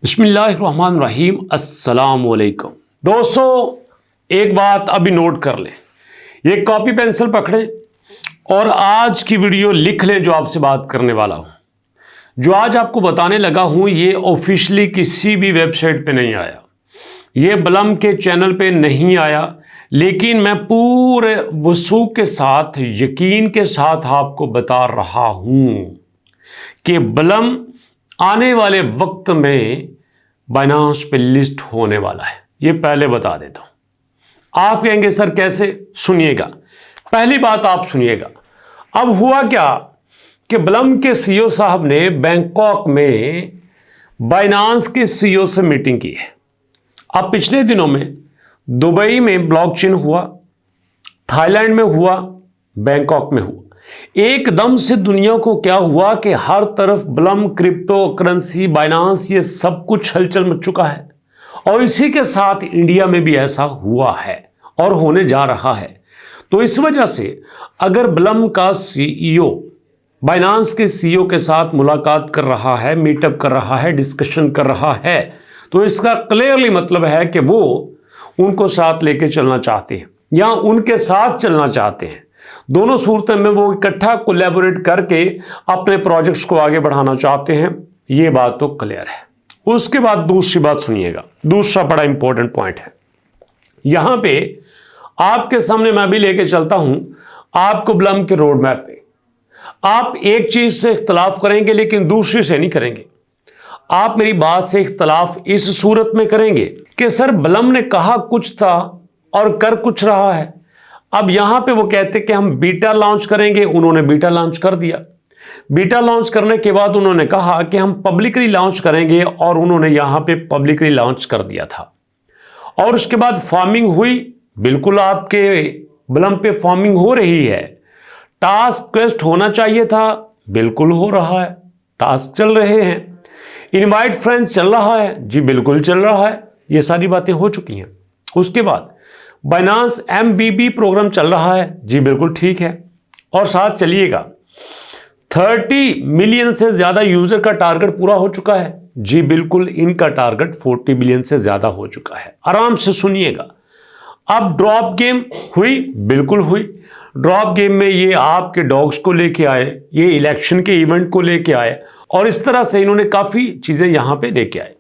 बिस्मिल्लाहिर्रहमानिर्रहीम। अस्सलामुअलैकुम दोस्तों, एक बात अभी नोट कर लें, ये कॉपी पेंसिल पकड़ें और आज की वीडियो लिख लें। जो आपसे बात करने वाला हूं, जो आज आपको बताने लगा हूं, ये ऑफिशियली किसी भी वेबसाइट पे नहीं आया, ये बलम के चैनल पे नहीं आया, लेकिन मैं पूरे वसूख के साथ, यकीन के साथ आपको बता रहा हूं कि बलम आने वाले वक्त में बाइनांस पे लिस्ट होने वाला है। ये पहले बता देता हूं। आप कहेंगे सर कैसे? सुनिएगा, पहली बात आप सुनिएगा। अब हुआ क्या कि बलम के सीईओ साहब ने बैंकॉक में बाइनांस के सीईओ से मीटिंग की है। अब पिछले दिनों में दुबई में ब्लॉकचेन हुआ, थाईलैंड में हुआ, बैंकॉक में हुआ। एकदम से दुनिया को क्या हुआ कि हर तरफ बलम, क्रिप्टो करेंसी, बाइनांस, ये सब कुछ हलचल मच चुका है। और इसी के साथ इंडिया में भी ऐसा हुआ है और होने जा रहा है। तो इस वजह से अगर बलम का सीईओ बाइनांस के सीईओ के साथ मुलाकात कर रहा है, मीटअप कर रहा है, डिस्कशन कर रहा है, तो इसका क्लियरली मतलब है कि वो उनको साथ लेके चलना चाहते हैं या उनके साथ चलना चाहते हैं। दोनों सूरतों में वो इकट्ठा कोलैबोरेट करके अपने प्रोजेक्ट्स को आगे बढ़ाना चाहते हैं। ये बात तो क्लियर है। उसके बाद दूसरी बात सुनिएगा, दूसरा बड़ा इंपॉर्टेंट पॉइंट है। यहां पे आपके सामने मैं भी लेके चलता हूं आपको बलम के रोड मैप पे। आप एक चीज से इख्तलाफ करेंगे लेकिन दूसरी से नहीं करेंगे। आप मेरी बात से इख्तलाफ इस सूरत में करेंगे कि सर बलम ने कहा कुछ था और कर कुछ रहा है। अब यहां पे वो कहते कि हम बीटा लॉन्च करेंगे, उन्होंने बीटा लॉन्च कर दिया। बीटा लॉन्च करने के बाद उन्होंने कहा कि हम पब्लिकली लॉन्च करेंगे और उन्होंने यहां पे पब्लिकली लॉन्च कर दिया था। और उसके बाद फार्मिंग हुई, बिल्कुल आपके बलम पे फार्मिंग हो रही है। टास्क क्वेस्ट होना चाहिए था, बिल्कुल हो रहा है, टास्क चल रहे हैं। इनवाइट फ्रेंड्स चल रहा है, जी बिल्कुल चल रहा है, ये सारी बातें हो चुकी हैं। उसके बाद बाइनांस एमवीबी प्रोग्राम चल रहा है, जी बिल्कुल ठीक है। और साथ चलिएगा 30 मिलियन से ज्यादा यूजर का टारगेट पूरा हो चुका है, जी बिल्कुल इनका टारगेट 40 मिलियन से ज्यादा हो चुका है। आराम से सुनिएगा। अब ड्रॉप गेम हुई, बिल्कुल हुई। ड्रॉप गेम में ये आपके डॉग्स को लेके आए, ये इलेक्शन के इवेंट को लेके आए और इस तरह से इन्होंने काफी चीजें यहां पे लेके आए।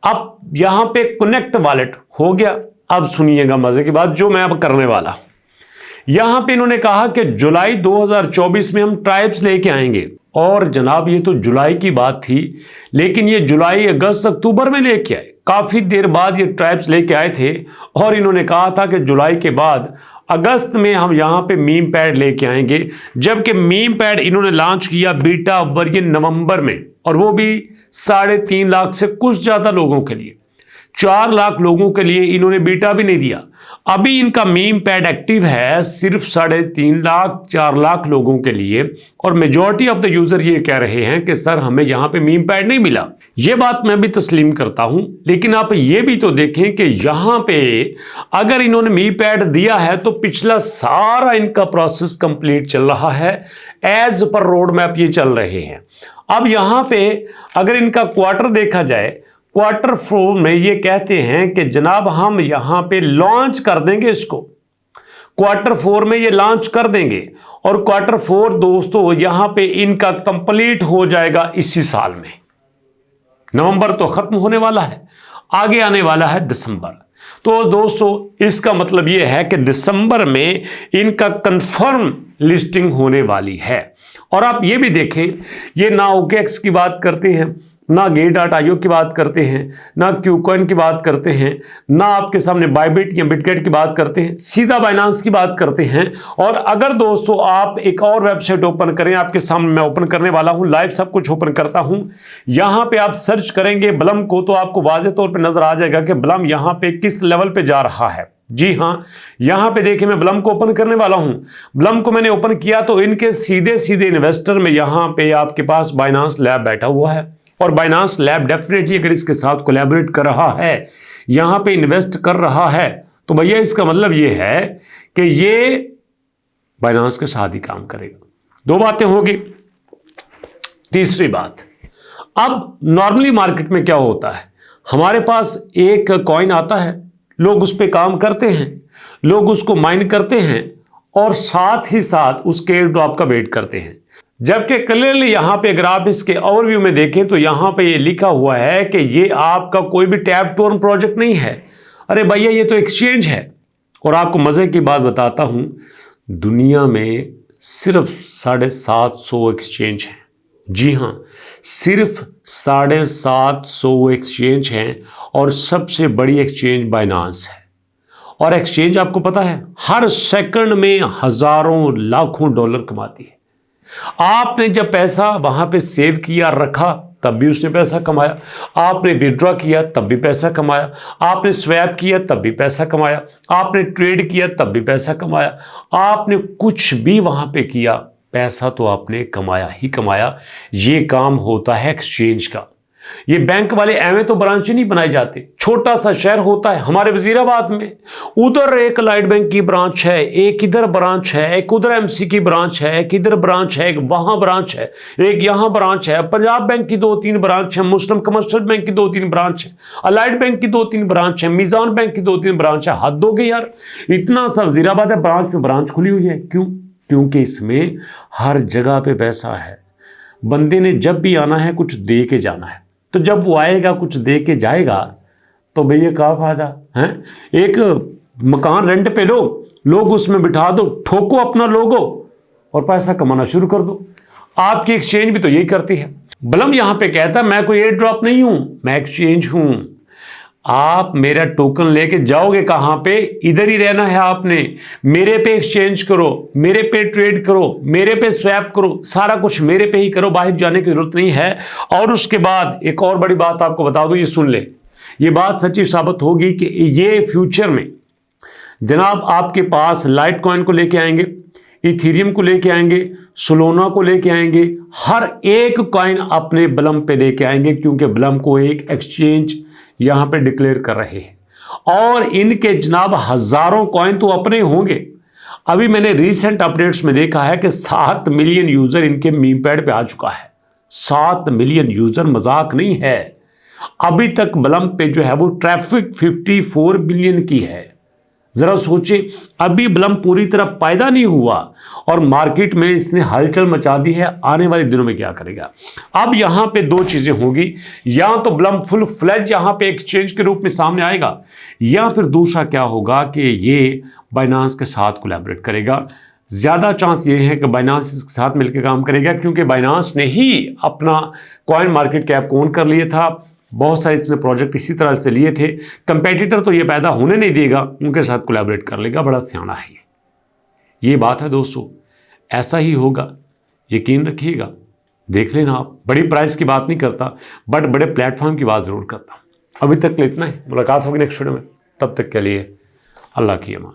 अब यहां पे कनेक्ट वॉलेट हो गया। अब सुनिएगा मजे की बात जो मैं अब करने वाला हूं। यहां पे इन्होंने कहा कि जुलाई 2024 में हम ट्राइब्स लेके आएंगे। और जनाब ये तो जुलाई की बात थी, लेकिन ये जुलाई, अगस्त, अक्टूबर में लेके आए। काफी देर बाद ये ट्राइब्स लेके आए थे और इन्होंने कहा था कि जुलाई के बाद अगस्त में हम यहां पे मीम पैड लेके आएंगे। जबकि मीम पैड इन्होंने लॉन्च किया बीटा वर्जन नवंबर में, और वो भी 3.5 लाख से कुछ ज्यादा लोगों के लिए। 4 लाख लोगों के लिए इन्होंने बीटा भी नहीं दिया। अभी इनका मीम पैड एक्टिव है सिर्फ 3.5 लाख 4 लाख लोगों के लिए। और मेजॉरिटी ऑफ द यूजर ये कह रहे हैं कि सर हमें यहां पे मीम पैड नहीं मिला। ये बात मैं भी तस्लीम करता हूं, लेकिन आप ये भी तो देखें कि यहां पे अगर इन्होंने मीम पैड दिया है तो पिछला सारा इनका प्रोसेस कंप्लीट चल रहा है, एज पर रोड मैप ये चल रहे हैं। अब यहां पे अगर इनका क्वार्टर देखा जाए, क्वार्टर 4 में ये कहते हैं कि जनाब हम यहां पे लॉन्च कर देंगे इसको, क्वार्टर 4 में ये लॉन्च कर देंगे। और क्वार्टर 4 दोस्तों यहां पे इनका कंप्लीट हो जाएगा इसी साल में। नवंबर तो खत्म होने वाला है, आगे आने वाला है दिसंबर। तो दोस्तों इसका मतलब ये है कि दिसंबर में इनका कंफर्म लिस्टिंग होने वाली है। और आप ये भी देखें, ये ना OKX की बात करते हैं, ना Gate.io की बात करते हैं, ना क्यूकॉइन की बात करते हैं, ना आपके सामने बाइबिट या बिटगेट की बात करते हैं, सीधा बाइनांस की बात करते हैं। और अगर दोस्तों आप एक और वेबसाइट ओपन करें, आपके सामने मैं ओपन करने वाला हूं, लाइव सब कुछ ओपन करता हूं। यहां पे आप सर्च करेंगे बलम को तो आपको वाज़े तौर पे नजर आ जाएगा कि बलम यहां पे किस लेवल पे जा रहा है। जी हां, यहां पे देखिए मैं बलम को ओपन करने वाला हूं। बलम को मैंने ओपन किया तो इनके सीधे सीधे इन्वेस्टर में यहां पे आपके पास बाइनांस लैब बैठा हुआ है। और बाइनांस लैब डेफिनेटली अगर इसके साथ कोलैबोरेट कर रहा है, यहां पे इन्वेस्ट कर रहा है, तो भैया इसका मतलब ये है कि ये बाइनांस के साथ ही काम करेगा। 2 बातें होगी। तीसरी बात, अब नॉर्मली मार्केट में क्या होता है, हमारे पास एक कॉइन आता है, लोग उस पर काम करते हैं, लोग उसको माइन करते हैं और साथ ही साथ उसके एयर ड्रॉप का वेट करते हैं। जबकि क्लियरली यहां पे अगर आप इसके ओवरव्यू में देखें तो यहां पे ये लिखा हुआ है कि ये आपका कोई भी टैप टू अर्न प्रोजेक्ट नहीं है। अरे भैया, ये तो एक्सचेंज है। और आपको मजे की बात बताता हूं, दुनिया में सिर्फ 750 एक्सचेंज हैं। जी हां, सिर्फ 750 एक्सचेंज हैं और सबसे बड़ी एक्सचेंज बाइनांस है। और एक्सचेंज आपको पता है हर सेकंड में हजारों लाखों डॉलर कमाती है। आपने जब पैसा वहां पे सेव किया, रखा, तब भी उसने पैसा कमाया। आपने विड्रॉ किया तब भी पैसा कमाया। आपने स्वैप किया तब भी पैसा कमाया। आपने ट्रेड किया तब भी पैसा कमाया। आपने कुछ भी वहां पे किया, पैसा तो आपने कमाया ही कमाया। ये काम होता है एक्सचेंज का। ये बैंक वाले एवं तो ब्रांच ही नहीं बनाए जाते। छोटा सा शहर होता है हमारे वजीराबाद में, उधर एक लाइट बैंक की ब्रांच है, एक इधर ब्रांच है, एक उधर एमसी की ब्रांच है, एक इधर ब्रांच है, एक वहां ब्रांच है, एक यहां ब्रांच है, पंजाब बैंक की 2-3 ब्रांच है, मुस्लिम कमर्शियल बैंक की 2-3 ब्रांच है, अलाइड बैंक की 2-3 ब्रांच है, मिजान बैंक की 2-3 ब्रांच है। हद हो गई यार, इतना सा वजीराबाद है, ब्रांच में ब्रांच खुली हुई है। क्यों? क्योंकि इसमें हर जगह पे पैसा है। बंदे ने जब भी आना है कुछ दे के जाना है, तो जब वो आएगा कुछ दे के जाएगा तो भैया क्या फायदा है। एक मकान रेंट पे लो, लोग उसमें बिठा दो, ठोको अपना लोगो और पैसा कमाना शुरू कर दो। आपकी एक्सचेंज भी तो यही करती है। बलम यहां पे कहता है मैं कोई एयर ड्रॉप नहीं हूं, मैं एक्सचेंज हूं। आप मेरा टोकन लेके जाओगे कहां पे? इधर ही रहना है आपने। मेरे पे एक्सचेंज करो, मेरे पे ट्रेड करो, मेरे पे स्वैप करो, सारा कुछ मेरे पे ही करो, बाहर जाने की जरूरत नहीं है। और उसके बाद एक और बड़ी बात आपको बता दूं, ये सुन ले, ये बात सच्ची साबित होगी कि ये फ्यूचर में जनाब आपके पास लाइट कॉइन को लेके आएंगे, इथीरियम को लेके आएंगे, सोलोना को लेके आएंगे, हर एक कॉइन अपने बलम पे लेके आएंगे, क्योंकि बलम को एक एक्सचेंज यहां पे डिक्लेयर कर रहे हैं। और इनके जनाब हजारों कॉइन तो अपने होंगे। अभी मैंने रीसेंट अपडेट्स में देखा है कि 7 मिलियन यूजर इनके मीम पैड पे आ चुका है। 7 मिलियन यूजर मजाक नहीं है। अभी तक बलम पे जो है वो ट्रैफिक 54 मिलियन की है। जरा सोचिए, अभी बलम पूरी तरह पैदा नहीं हुआ और मार्केट में इसने हलचल मचा दी है। आने वाले दिनों में क्या करेगा? अब यहां पे 2 चीजें होगी, या तो बलम फुल फ्लैज यहां पे एक्सचेंज के रूप में सामने आएगा, या फिर दूसरा क्या होगा कि ये बाइनांस के साथ कोलैबोरेट करेगा। ज्यादा चांस ये है कि बाइनांस के साथ मिलकर काम करेगा, क्योंकि बाइनांस ने ही अपना कॉइन मार्केट कैप को ओन कर लिया था। बहुत सारे इसने प्रोजेक्ट इसी तरह से लिए थे। कंपेटिटर तो ये पैदा होने नहीं देगा, उनके साथ कोलैबोरेट कर लेगा। बड़ा सियाना है ये बात है दोस्तों, ऐसा ही होगा, यकीन रखिएगा। देख लेना आप, बड़ी प्राइस की बात नहीं करता, बट बड़े प्लेटफॉर्म की बात जरूर करता। अभी तक इतना ही, मुलाकात होगी नेक्स्ट वीडियो में। तब तक के लिए अल्लाह की अमान।